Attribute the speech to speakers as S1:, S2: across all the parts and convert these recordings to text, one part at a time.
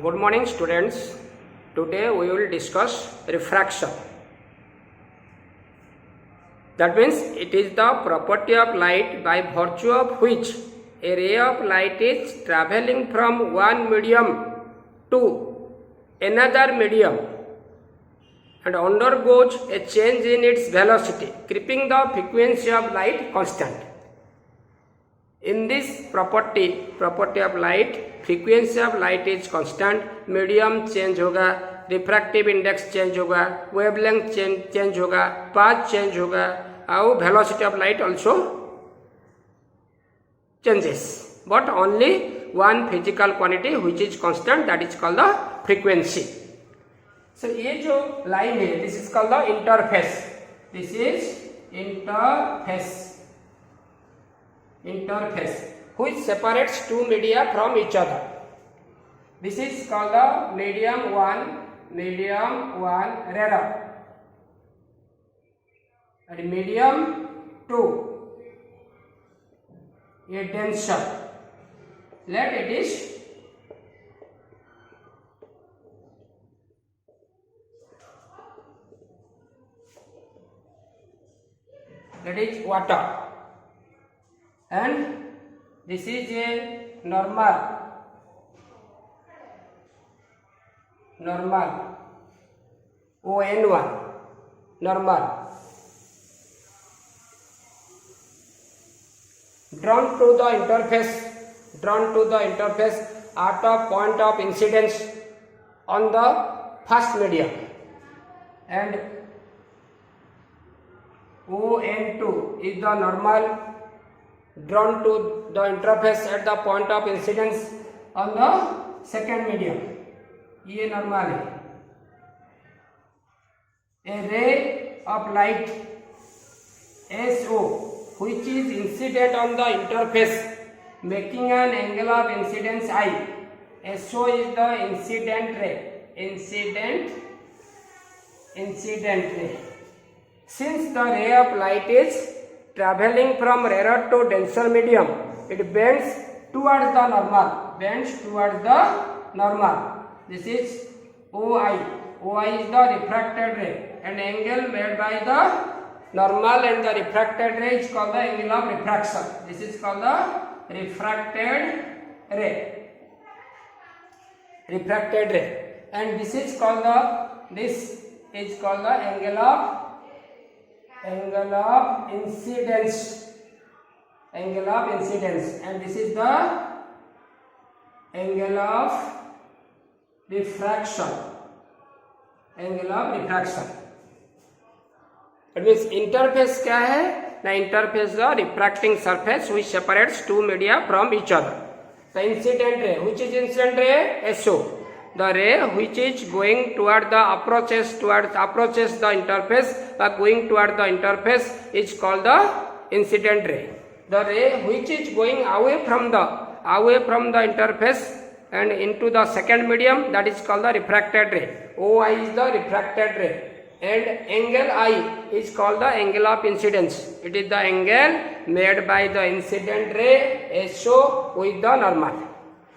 S1: Good morning students. Today we will discuss refraction. That means it is the property of light by virtue of which a ray of light is travelling from one medium to another medium and undergoes a change in its velocity, keeping the frequency of light constant. In this property of light, frequency of light is constant, medium change होगा, refractive index change होगा, wavelength change होगा, path change होगा, और velocity of light also changes. But only one physical quantity which is constant, that is called the frequency. So ये जो line है, this is called the interface. This is interface which separates two media from each other. This is called the medium 1 radar and medium 2 a denser. Let it is water, and this is a normal ON1 normal drawn to the interface at a point of incidence on the first medium, and ON2 is the normal drawn to the interface at the point of incidence on the second medium. ये normal है. A ray of light SO which is incident on the interface making an angle of incidence I. SO is the incident ray. Since the ray of light is travelling from rarer to denser medium, it bends towards the normal. This is OI. OI is the refracted ray, and angle made by the normal and the refracted ray is called the angle of refraction. This is called the refracted ray, and this is called the angle of incidence, and this is the angle of refraction. It means interface क्या है ना? Interface the refracting surface which separates two media from each other. The incident ray, which is incident ray? SO. The ray which is going toward the approaches the interface by going toward the interface is called the incident ray. The ray which is going away from the interface and into the second medium, that is called the refracted ray. OI is the refracted ray, and angle I is called the angle of incidence. It is the angle made by the incident ray SO with the normal.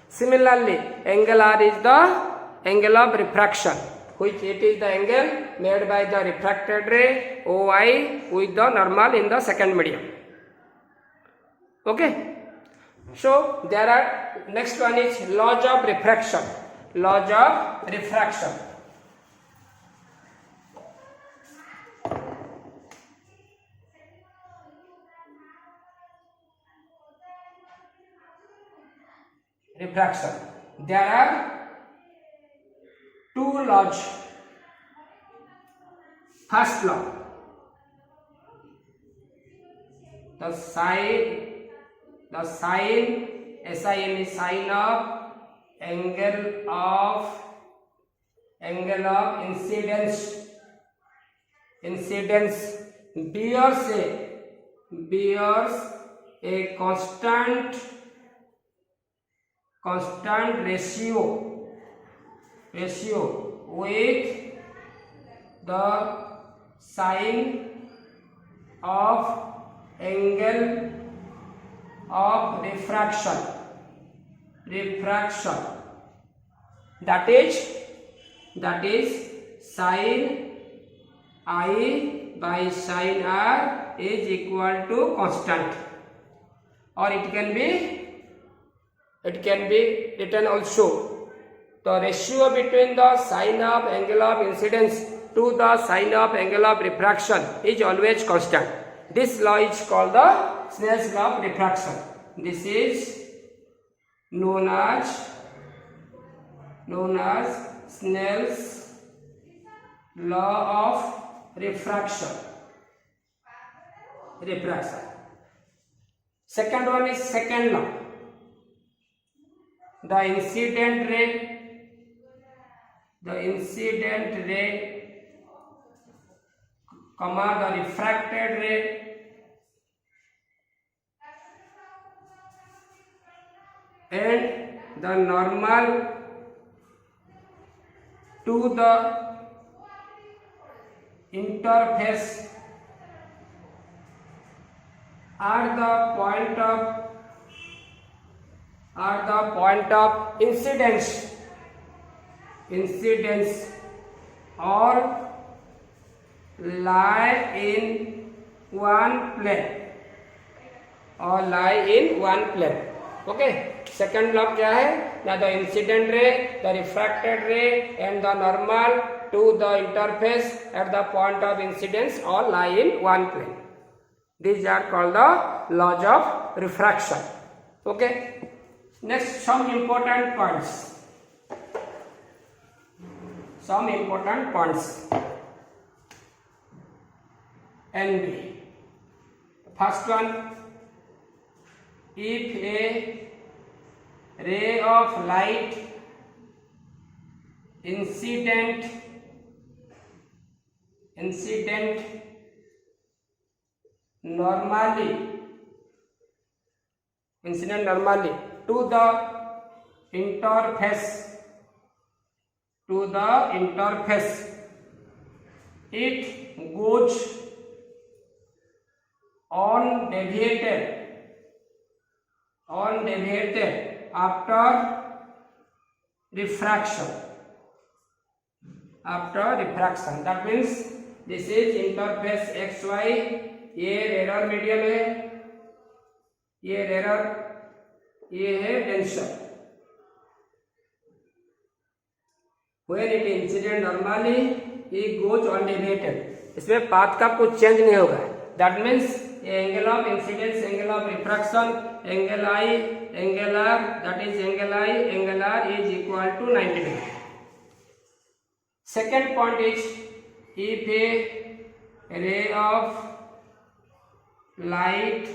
S1: Similarly, angle R is the angle of refraction, which it is the angle made by the refracted ray OI with the normal in the second medium. Okay. So there are, next one is laws of refraction. There are two laws. First law, the sign SIN is sign of angle of incidence bears a constant ratio with the sign of angle of refraction that is sin I by sin r is equal to constant, or it can be written also the ratio between the sine of angle of incidence to the sine of angle of refraction is always constant. This law is called the Snell's law of refraction. This is known as Snell's law of refraction. Second one is second law. The incident ray, comma the refracted ray, and the normal to the interface are the point of incidence or lie in one plane Okay, second law क्या है? Now the incident ray, the refracted ray, and the normal to the interface at the point of incidence all lie in one plane. These are called the laws of refraction. Okay. Next, some important points. NB. First one, if a ray of light incident normally to the interface it goes undeviated after refraction. That means this is interface xy, ये raider medium है, ये है denser. When it incident normally it goes undeviated. इसमें path का कुछ change नहीं होगा. That means angle of incidence, angle of refraction, angle I, angle R, that is angle I, angle R is equal to 90 degree. Second point is if a ray of light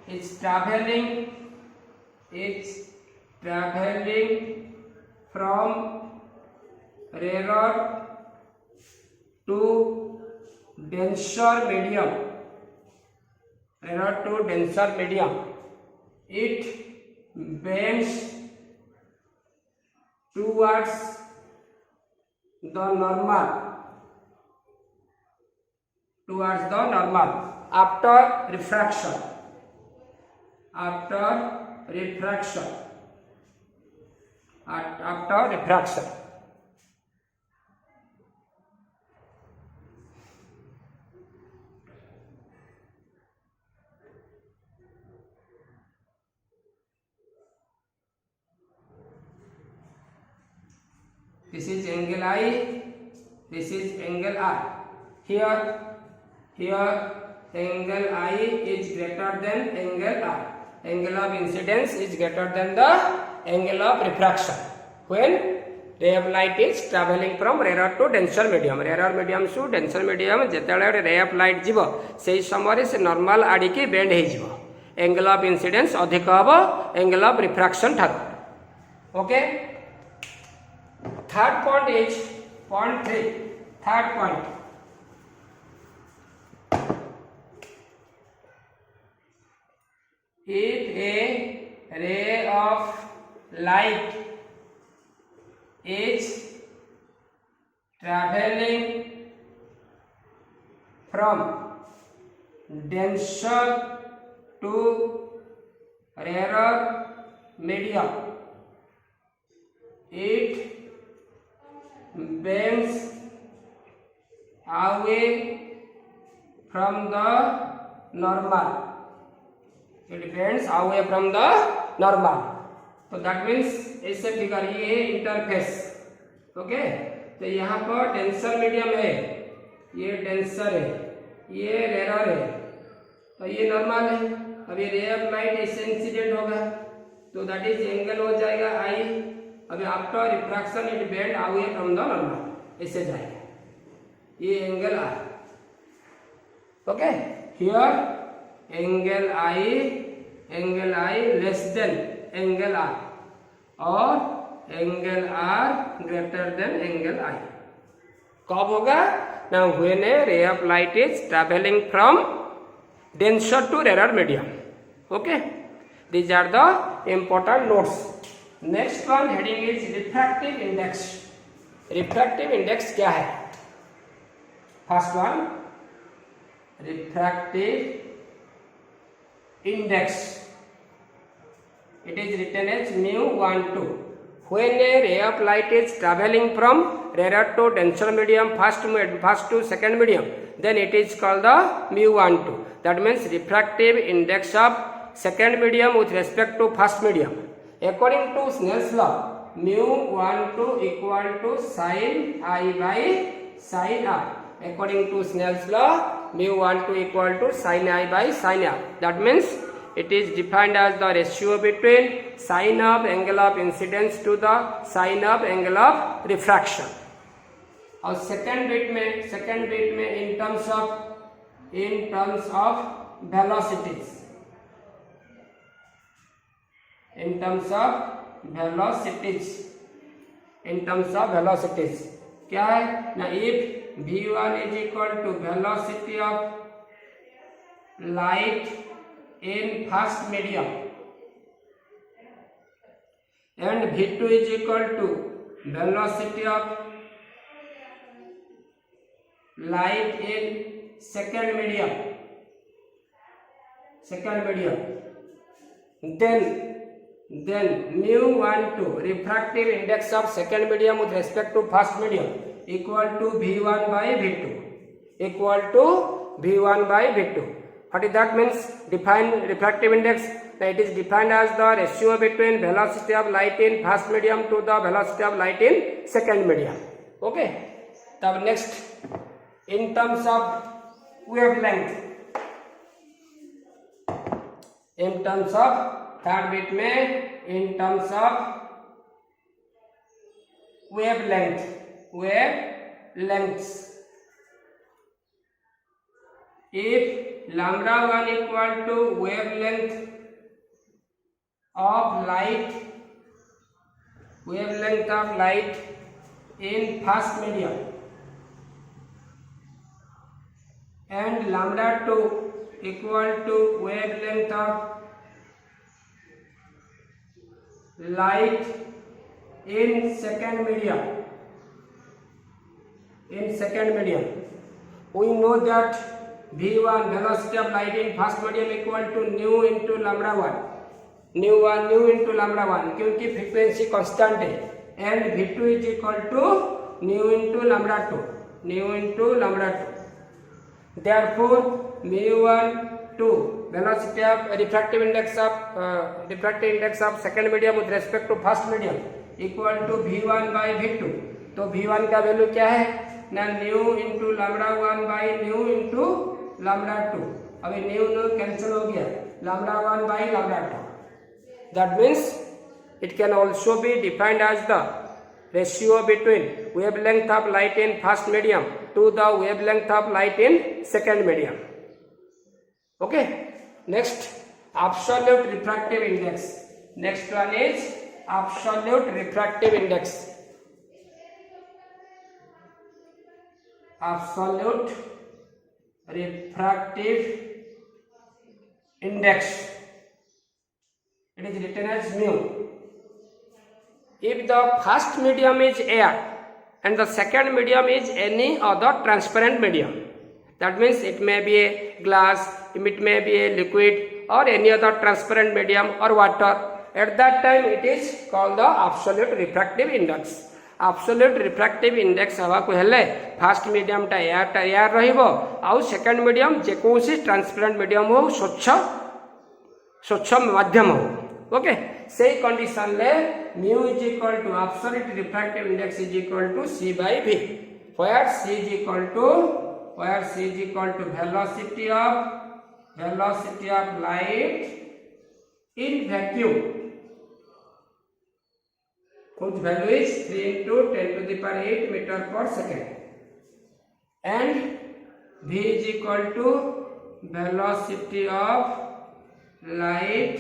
S1: is traveling from rarer to denser medium, it bends towards the normal after refraction. This is angle I, this is angle R. Here angle I is greater than angle R. Angle of incidence is greater than the angle of refraction when ray of light is traveling from rarer to denser medium. Rarer medium to denser medium जेतेବେଳେ ray of light ଯିବ ସେହି ସମୟରେ ସେ normal ଆଡ଼ିକି bend ହେଇଯିବ. Angle of incidence ଅଧିକ ହେବ angle of refraction ଠାରୁ. Okay. Third point is point 3. Third point. If a ray of light is traveling from denser to rarer medium, it bends away from the normal. It bends away from the normal. तो that means ऐसे figure ये है interface. Okay, तो यहाँ पर denser medium है, ये denser है, ये रेयर है, तो ये नॉर्मल है. अभी रे ऑफ लाइट ऐसे इंसिडेंट होगा तो दैट इज एंगल हो जाएगा आई. अभी after refraction it bend away from the normal, ऐसे जाएगा, ये angle I. Okay, here angle I less than angle R और angle R greater than angle I. कब होगा? Now when a ray of light is travelling from denser to rarer medium. Okay, these are the important notes. Next one heading is refractive index. Refractive index क्या है? First one, refractive index. It is written as mu12. When a ray of light is traveling from rarer to denser medium, first to second medium, then it is called the mu12. That means refractive index of second medium with respect to first medium. According to Snell's law, mu12 equal to sin I by sin r. According to Snell's law, mu12 equal to sin I by sin r. That means it is defined as the ratio between sin of angle of incidence to the sin of angle of refraction. और second bit में in terms of velocities. In terms of velocities क्या है ना? if v1 is equal to velocity of light in first medium and v2 is equal to velocity of light in second medium, then mu12 refractive index of second medium with respect to first medium equal to v1 by v2. What is that means? Define refractive index. It is defined as the ratio between velocity of light in first medium to the velocity of light in second medium. Okay. Now next, in terms of wavelength, in terms of third bit में in terms of wavelengths. If lambda 1 equal to wavelength of light in first medium and lambda 2 equal to wavelength of light in second medium, we know that v1 velocity of light in first medium equal to nu into lambda 1, nu into lambda 1 क्योंकि frequency constant है, and v2 is equal to nu into lambda 2. Therefore mu12 velocity of refractive index of second medium with respect to first medium equal to v1 by v2. तो v1 का value क्या है ना? nu into lambda 1 by nu into lambda 2. अभी nu cancel हो गया, lambda 1 by lambda 2. That means it can also be defined as the ratio between wavelength of light in first medium to the wavelength of light in second medium. Okay, next, absolute refractive index. Next one is absolute refractive index. Absolute refractive index, it is written as mu. If the first medium is air and the second medium is any other transparent medium, that means it may be a glass, it may be a liquid or any other transparent medium or water, at that time it is called the absolute refractive index. Absolute refractive index हवा को हेले first medium टा air रहिबो आउ second medium जे Kosi transparent medium हो स्वच्छ माध्यम हो ओके से कंडीशन ले mu is equal to absolute refractive index is equal to c by v where c is equal to velocity of light in vacuum whose value is 3 into 10 to the power 8 meter per second and v is equal to velocity of light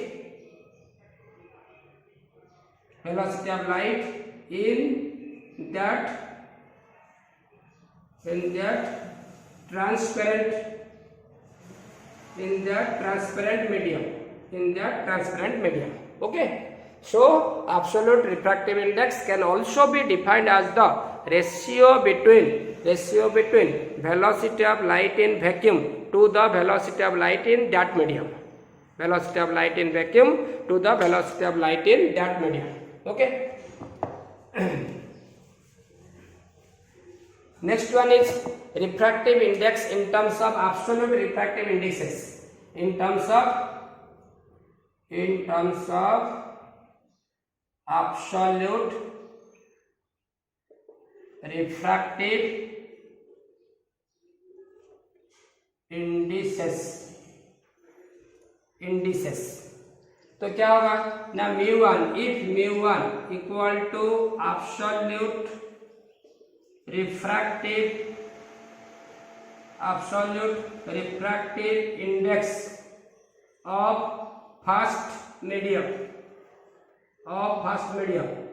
S1: in that transparent medium okay. So absolute refractive index can also be defined as the ratio between velocity of light in vacuum to the velocity of light in that medium. Velocity of light in vacuum to the velocity of light in that medium. Okay. Next one is refractive index in terms of absolute refractive indices. In terms of absolute refractive indices तो क्या होगा ना μ1 if μ1 equal to absolute refractive index of first medium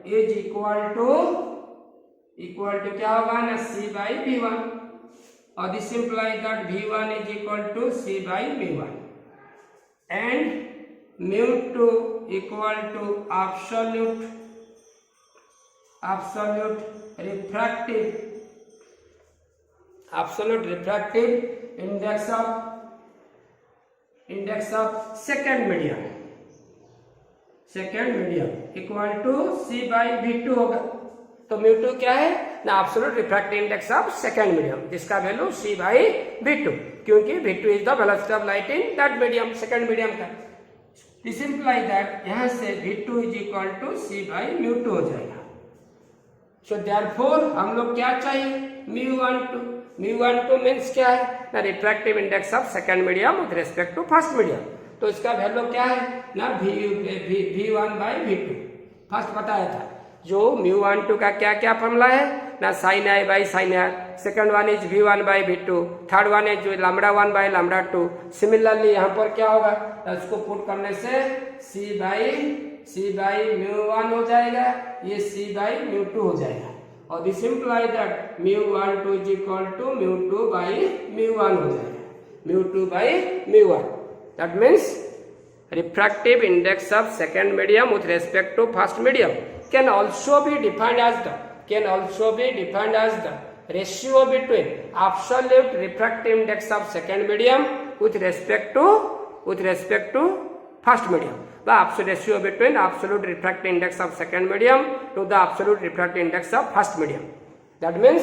S1: is equal to क्या होगा ना c by v1 or this implies that v1 is equal to c by v1 and μ2 equal to absolute refractive index of second medium equal to c by v2 होगा तो μ2 क्या है ना absolute refractive index of second medium जिसका value c by v2 क्योंकि v2 is the velocity of light in that medium second medium का This implies that यहाँ से v2 is equal to c by μ2 हो जाएगा. So therefore हम लोग क्या चाहिए μ12 means क्या है ना refractive index of second medium with respect to first medium. तो इसका वैल्यू क्या है ना v1 by v2 फर्स्ट बताया था जो μ12 का क्या फॉर्मूला है ना sin i by sin r second one is v1 by v2 third one is λ1 by λ2 similarly यहाँ पर क्या होगा इसको पुट करने से c by μ1 हो जाएगा ये c by μ2 हो जाएगा और this imply that μ12 is equal to μ2 by μ1 हो जाएगा μ2 by μ1 that means refractive index of second medium with respect to first medium can also be defined as the ratio between absolute refractive index of second medium with respect to first medium. The ratio between absolute refractive index of second medium to the absolute refractive index of first medium. That means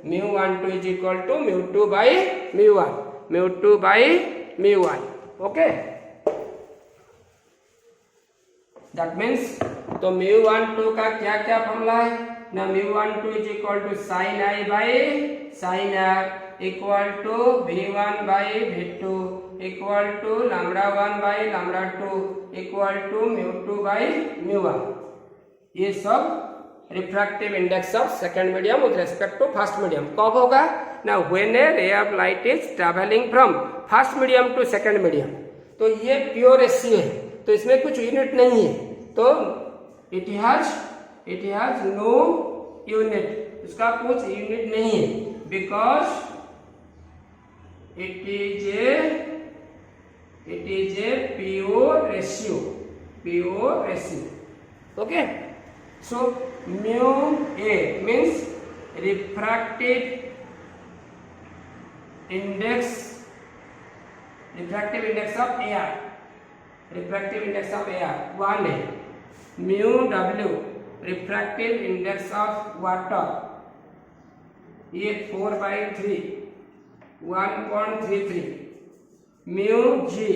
S1: μ12 is equal to μ2 by μ1. Okay. That means तो μ12 का क्या formula है ना μ12 is equal to sin i by sin r equal to v1 by v2 equal to λ1 by λ2 equal to μ2 by μ1 ये सब refractive index of second medium with respect to first medium कब होगा ना when a ray of light is travelling from first medium to second medium तो ये pure ratio है तो इसमें कुछ यूनिट नहीं है तो इट हैज नो यूनिट इसका कुछ यूनिट नहीं है because it is a pure ratio okay so mu a means refractive index of air 1 है mu W refractive index of water ये 4/3 1.33 म्यू जी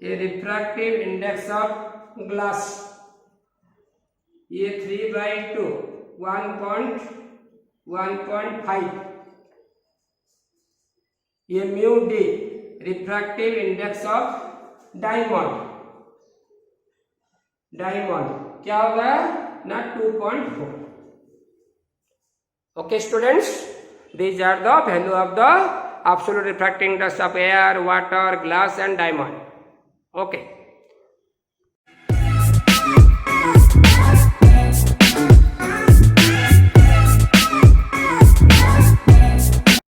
S1: ये रिफ्रैक्टिव इंडेक्स ऑफ ग्लास ये 3/2 1.5 ये mu D refractive index of diamond क्या होगा ना 2.4. Okay students, these are the value of the absolute refracting index of air, water, glass and diamond. Okay.